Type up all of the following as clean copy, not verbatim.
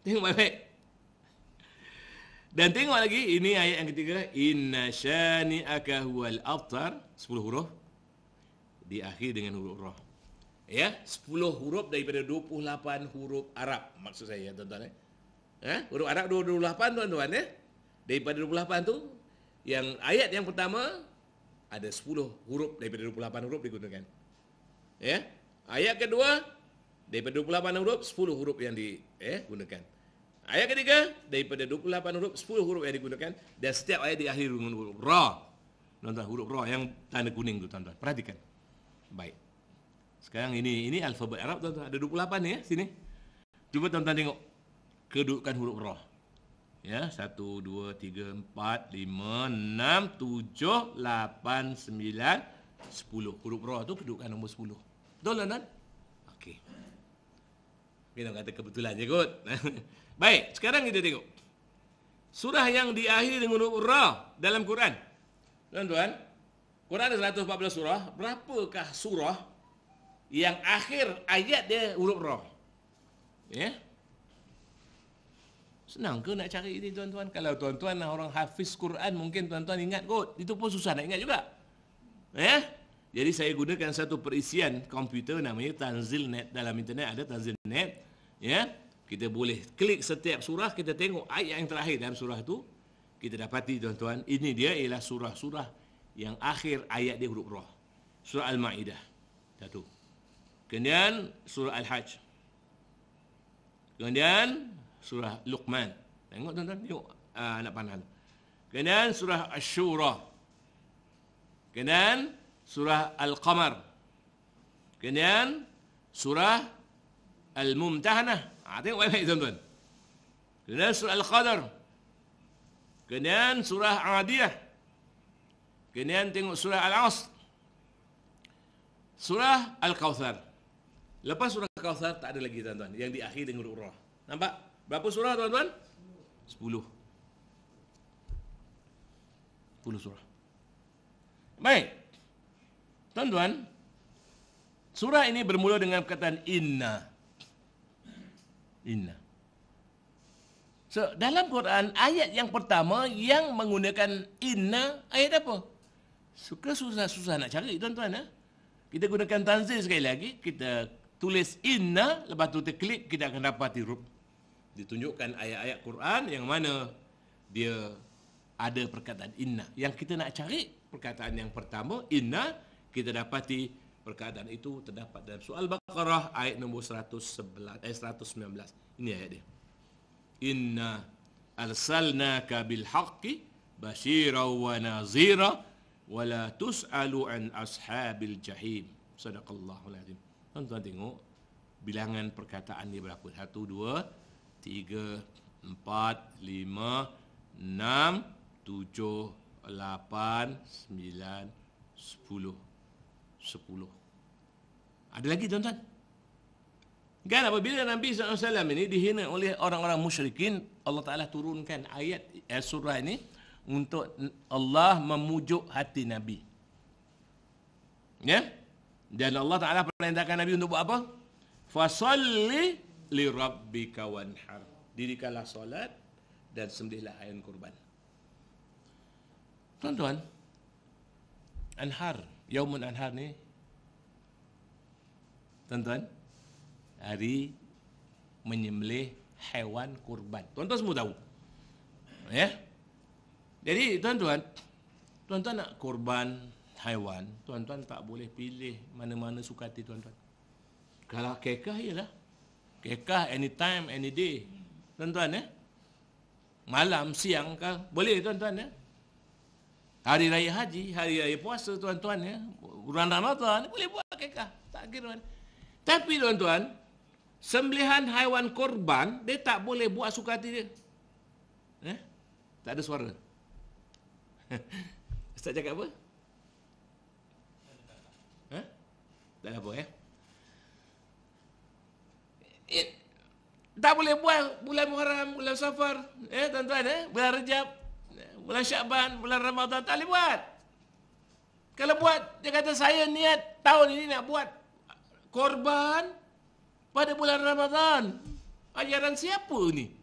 Tengok baik-baik. Dan tengok lagi, ini ayat yang ketiga. Inna syani'aka huwal abtar. 10 huruf. Diakhiri dengan huruf ra. Ya, 10 huruf daripada 28 huruf Arab. Maksud saya, tuan-tuan. Huruf Arab 28, tuan-tuan. Daripada 28 tu, yang ayat yang pertama, ada 10 huruf daripada 28 huruf digunakan. Ya. Ayat kedua, daripada 28 huruf, 10 huruf yang digunakan. Ayat ketiga, daripada 28 huruf, 10 huruf yang digunakan. Dan setiap ayat diakhiri dengan huruf ra. Tuan-tuan, huruf ra yang tanda kuning tu, tuan-tuan. Perhatikan. Baik. Sekarang ini alfabet Arab, tuan-tuan. Ada 28 ni sini. Cuba tuan-tuan tengok kedudukan huruf ra. Ya, 1, 2, 3, 4, 5, 6, 7, 8, 9, 10. Huruf ra tu kedudukan nombor 10. Betul, tuan-tuan? Okey. Kita kata kebetulan je kot. Baik, sekarang kita tengok. Surah yang diakhiri dengan huruf ra dalam Quran. Tuan-tuan, Quran ada 114 surah. Berapakah surah yang akhir ayat dia huruf ra? Ya. Senang ke nak cari ini, tuan-tuan? Kalau tuan-tuan orang hafiz Quran, mungkin tuan-tuan ingat kot. Itu pun susah nak ingat juga. Ya. Jadi saya gunakan satu perisian komputer namanya Tanzilnet. Dalam internet ada Tanzilnet. Ya. Kita boleh klik setiap surah, kita tengok ayat yang terakhir dalam surah tu. Kita dapati, tuan-tuan, ini dia ialah surah-surah yang akhir ayat dia huruf ra. Surah Al-Ma'idah. Satu. Kemudian surah Al-Hajj. Kemudian surah Luqman. Tengok, tuan-tuan, tengok anak panah. Kemudian surah Asy-Syura. Kemudian surah Al-Qamar. Kemudian surah Al-Mumtahanah. Tengok baik-baik, tuan-tuan. Kemudian surah Al-Qadar. Kemudian surah Adiyah. Kemudian tengok surah Al-Asr. Surah Al-Kautsar. Lepas surah Al-Kautsar tak ada lagi, tuan-tuan, yang diakhiri dengan huruf ra. Nampak? Berapa surah, tuan-tuan? 10. 10 surah. Baik. Tuan-tuan, surah ini bermula dengan perkataan inna. Inna. So, dalam Quran, ayat yang pertama yang menggunakan inna, ayat apa? Suka susah-susah nak cari, tuan-tuan. Kita gunakan tanzil sekali lagi, kita tulis inna, lepas tu kita klik, kita akan dapat huruf. Ditunjukkan ayat-ayat Quran yang mana dia ada perkataan inna. Yang kita nak cari perkataan yang pertama, inna, kita dapati perkataan itu terdapat dalam surah Al-Baqarah ayat nombor 119. Ini ayat dia. Inna arsalnaka bil haqqi basyira wa nazira wa la tus'alu an ashabil jahim. Sadaqallahul azim. Tuan-tuan tengok bilangan perkataan dia berapa? 1, 2, 3, 4, 5, 6, 7, 8, 9, 10. 10. Ada lagi, tuan-tuan? Kan apabila Nabi SAW ini dihina oleh orang-orang musyrikin, Allah Ta'ala turunkan ayat surah ini untuk Allah memujuk hati Nabi. Ya? Dan Allah Ta'ala perintahkan Nabi untuk buat apa? Fasalli li rabbika wanhar. Dirikanlah solat dan sembelihlah ayam kurban. Tuan-tuan, anhar, Yaumun Anhar ni, tuan-tuan, hari menyembelih haiwan kurban. Tuan-tuan semua tahu. Ya. Jadi tuan-tuan nak kurban haiwan, tuan-tuan tak boleh pilih mana-mana suka hati tuan-tuan. Kalau kekah ialah kekah anytime, any day. Tuan-tuan malam, siang kah? Boleh, tuan-tuan Hari raya haji, hari raya puasa, tuan-tuan bulan Ramadan boleh buat kekah. Tak kira. Tapi tuan-tuan, sembelihan haiwan korban dia tak boleh buat suka hati dia. Tak ada suara. Ustaz cakap apa? Tak ada apa tak boleh buat bulan Muharram, bulan Safar, tuan-tuan, bulan Rejab, bulan Syakban, bulan Ramadan, tak boleh buat. Kalau buat, dia kata saya niat tahun ini nak buat korban pada bulan Ramadan. Ajaran siapa ni?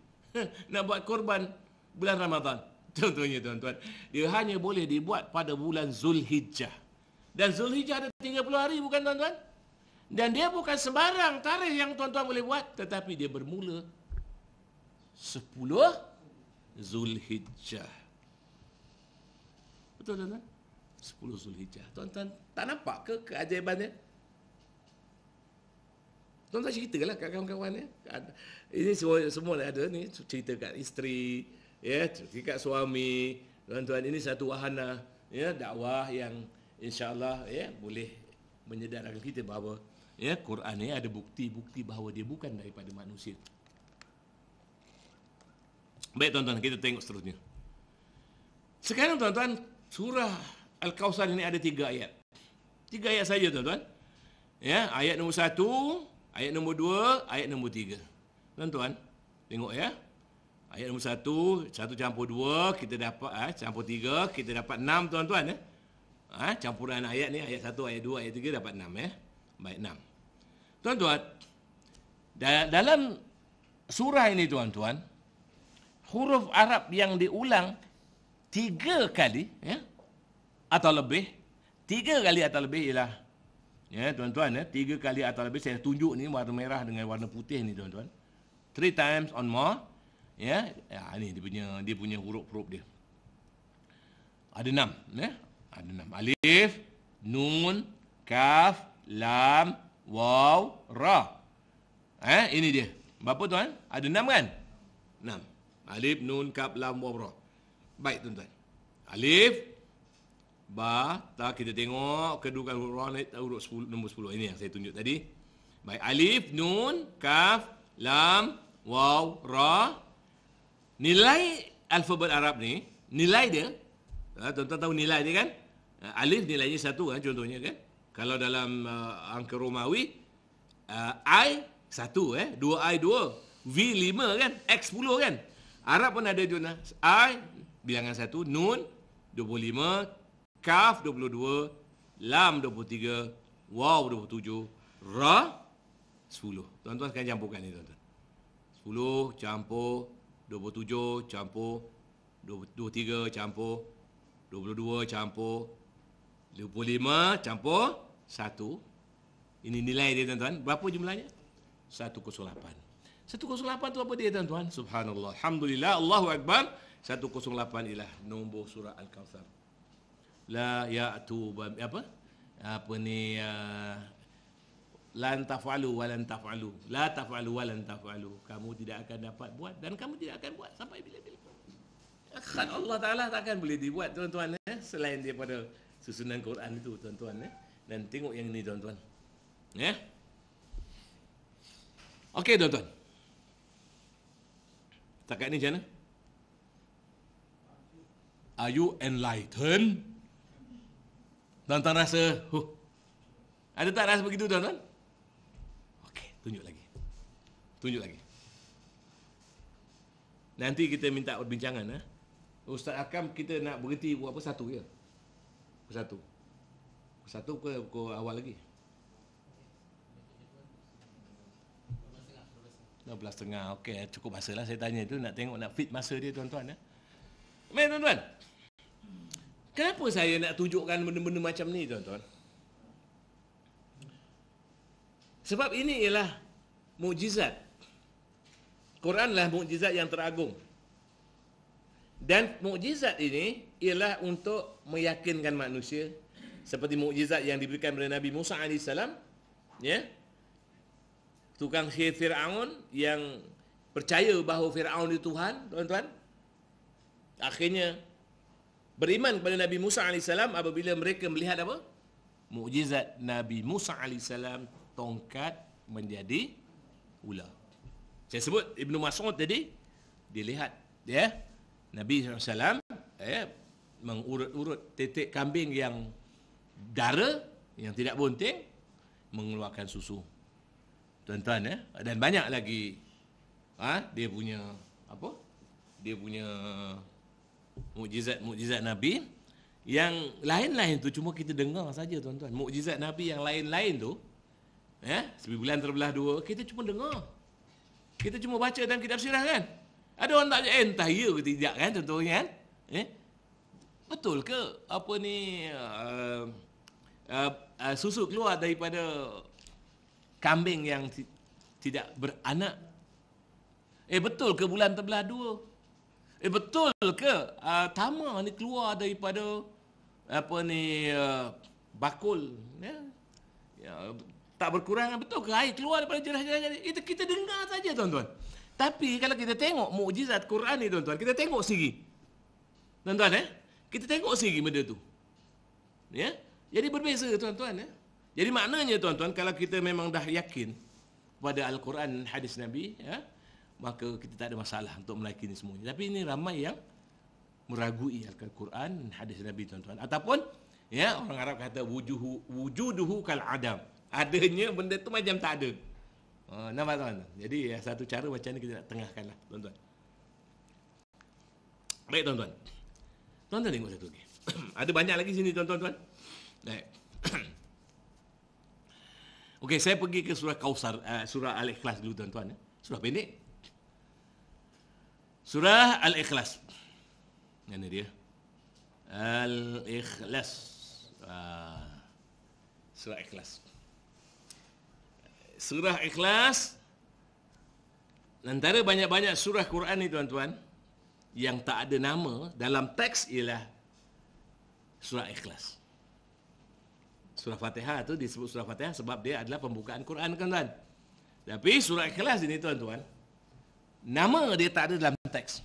nak buat korban bulan Ramadan. Contohnya tuan-tuan, dia hanya boleh dibuat pada bulan Zulhijjah. Dan Zulhijjah ada 30 hari bukan tuan-tuan? Dan dia bukan sembarang tarikh yang tuan-tuan boleh buat, tetapi dia bermula 10 Zulhijjah. Betul tuan-tuan? 10 Zulhijjah. Tuan-tuan tak nampak ke keajaibannya? Tuan-tuan ceritalah kat kawan-kawan ya. Ini semua ada ni, cerita kat isteri, ya, cerita kat suami. Tuan-tuan, ini satu wahana ya, dakwah yang insya-Allah ya boleh menyedarkan kita bahawa ya Quran ni ada bukti-bukti bahawa dia bukan daripada manusia. Baik tuan-tuan, kita tengok seterusnya. Sekarang tuan-tuan, surah Al-Kautsar ini ada 3 ayat. 3 ayat saja tuan-tuan. Ya, ayat nombor 1, ayat nombor 2, ayat nombor 3. Tuan-tuan, tengok ya. Ayat nombor 1, 1 campur 2, kita dapat campur 3, kita dapat 6 tuan-tuan ya. Campuran ayat ni, ayat 1, ayat 2, ayat 3 dapat 6 ya. Baik, 6. Tuan-tuan, dalam surah ini tuan-tuan, huruf Arab yang diulang 3 kali ya, atau lebih, 3 kali atau lebih ialah ya tuan-tuan ya, 3 kali atau lebih. Saya tunjuk ni warna merah dengan warna putih ni tuan-tuan. 3 times on more ya. Ni dia punya huruf-huruf dia. Ada 6 ya. Ada 6. Alif, nun, kaf, lam, waw, ra. Ini dia. Berapa tuan? Ada 6 kan? 6. Alif, nun, kaf, lam, waw, ra. Baik tuan-tuan. Alif, ba, ta, kita tengok kedudukan huruf ra ni, huruf 10, nombor 10. Ini yang saya tunjuk tadi. Baik, alif, nun, kaf, lam, waw, ra. Nilai alfabet Arab ni, nilai dia, tuan-tuan tahu nilai dia kan? Alif nilainya 1 kan, contohnya kan? Kalau dalam angka Romawi, I 1 2I 2, V 5 kan, X 10 kan? Arab pun ada juga. I bilangan 1, nun 25, kaf 22, lam 23, waw 27, ra 10. Tuan-tuan sekarang campurkan ni tuan-tuan. 10 campur 27 campur 23 campur 22 campur 25 campur 1. Ini nilai dia tuan-tuan. Berapa jumlahnya? 108. 108 tu apa dia tuan-tuan? Subhanallah. Alhamdulillah. Allahu Akbar. 108 ialah nombor surah Al-Kautsar. La ya'tu apa? Apa ni lan taf'alu wa lan taf'alu. La taf'alu wa lan taf'alu. Kamu tidak akan dapat buat dan kamu tidak akan buat sampai bila-bila. Khat Allah Taala takkan boleh dibuat tuan-tuan selain daripada susunan Quran itu tuan-tuan Dan tengok yang ini tuan-tuan. Ya. Okey tuan-tuan. Takat ni macam mana? Are you enlightened? Tuan-tuan rasa, ada tak rasa begitu tuan-tuan? Okey, tunjuk lagi. Tunjuk lagi. Nanti kita minta perbincangan. Ustaz Akam, kita nak berhenti buat apa? Satu je? Satu. Satu ke awal lagi? 12.30. Okey, cukup masa lah saya tanya tu. Nak tengok, nak fit masa dia tuan-tuan. Baik tuan-tuan. Kenapa saya nak tunjukkan benda-benda macam ni tuan-tuan? Sebab ini ialah mukjizat. Quran lah mukjizat yang teragung. Dan mukjizat ini ialah untuk meyakinkan manusia seperti mukjizat yang diberikan kepada Nabi Musa AS, ya. Tukang sihir Firaun yang percaya bahawa Firaun itu Tuhan, tuan-tuan. Akhirnya beriman kepada Nabi Musa AS apabila mereka melihat apa? Mukjizat Nabi Musa AS, tongkat menjadi ular. Saya sebut Ibnu Mas'ud tadi, dia lihat ya Nabi SAW mengurut-urut titik kambing yang dara, yang tidak bunting, mengeluarkan susu. Tuan-tuan dan banyak lagi dia punya apa? Dia punya mukjizat Nabi yang lain-lain tu cuma kita dengar saja tuan-tuan. Mukjizat Nabi yang lain-lain tu sembilan terbelah dua, kita cuma dengar. Kita cuma baca dalam kitab sirah kan? Ada orang tak cakap, entah ya ke tidak kan, contohnya kan. Betul ke apa ni susu keluar daripada kambing yang tidak beranak? Betul ke bulan terbelah dua? Betul ke tama ni keluar daripada apa ni bakul? Tak berkurang, betul ke air keluar daripada jerah-jerah? Itu kita dengar saja, tuan-tuan. Tapi kalau kita tengok mukjizat Quran ni, tuan-tuan, kita tengok sendiri. Tuan-tuan, kita tengok sendiri benda tu. Ya? Jadi berbeza, tuan-tuan. Jadi maknanya, tuan-tuan, kalau kita memang dah yakin pada Al-Quran dan hadis Nabi, maka kita tak ada masalah untuk meyakini semuanya. Tapi ini ramai yang meragui Al-Quran dan hadis Nabi, tuan-tuan. Ataupun orang Arab kata wujuduhu kal adam. Adanya benda tu macam tak ada. Nampak, tuan-tuan? Jadi satu cara macam ni kita nak tengahkanlah, tuan-tuan. Baik, tuan-tuan. Tuan-tuan tengok satu lagi. Ada banyak lagi sini, tuan-tuan. Baik. Okey, saya pergi ke surah Kausar, surah Al-Ikhlas dulu, tuan-tuan. Surah pendek. Surah Al-Ikhlas. Mana dia? Al-Ikhlas. Surah Ikhlas. Surah Ikhlas, antara banyak-banyak surah Quran ni, tuan-tuan, yang tak ada nama dalam teks ialah surah Ikhlas. Surah Fatihah tu disebut surah Fatihah sebab dia adalah pembukaan Quran, tuan-tuan. Tapi surah Ikhlas ini, tuan-tuan, nama dia tak ada dalam teks.